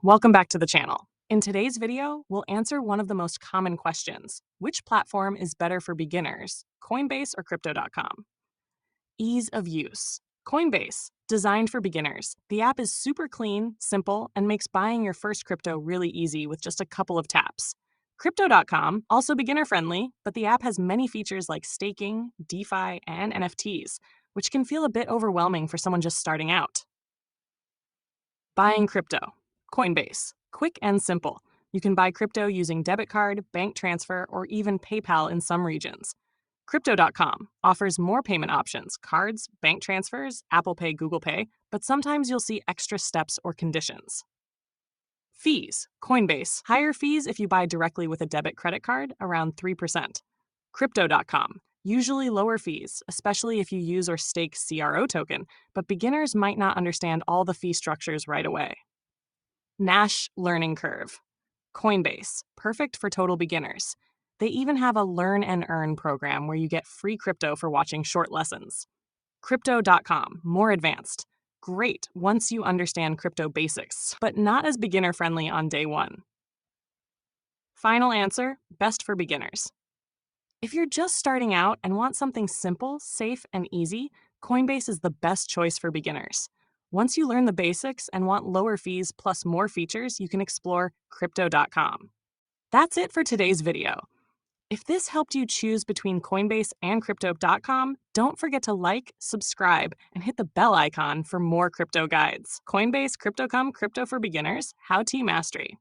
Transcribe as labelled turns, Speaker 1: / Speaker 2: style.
Speaker 1: Welcome back to the channel. In today's video, we'll answer one of the most common questions. Which platform is better for beginners, Coinbase or Crypto.com? Ease of use. Coinbase, designed for beginners. The app is super clean, simple, and makes buying your first crypto really easy with just a couple of taps. Crypto.com, also beginner-friendly, but the app has many features like staking, DeFi, and NFTs, which can feel a bit overwhelming for someone just starting out. Buying crypto. Coinbase. Quick and simple. You can buy crypto using debit card, bank transfer, or even PayPal in some regions. Crypto.com offers more payment options, cards, bank transfers, Apple Pay, Google Pay, but sometimes you'll see extra steps or conditions. Fees. Coinbase. Higher fees if you buy directly with a debit credit card, around 3%. Crypto.com. Usually lower fees, especially if you use or stake CRO token, but beginners might not understand all the fee structures right away. Nash Learning Curve. Coinbase, perfect for total beginners. They even have a Learn and Earn program where you get free crypto for watching short lessons. Crypto.com, more advanced. Great once you understand crypto basics, but not as beginner friendly on day one. Final answer, best for beginners. If you're just starting out and want something simple, safe, and easy, Coinbase is the best choice for beginners. Once you learn the basics and want lower fees plus more features, you can explore Crypto.com. That's it for today's video. If this helped you choose between Coinbase and Crypto.com, don't forget to like, subscribe, and hit the bell icon for more crypto guides. Coinbase, Crypto.com, Crypto for Beginners, HowtoMastery.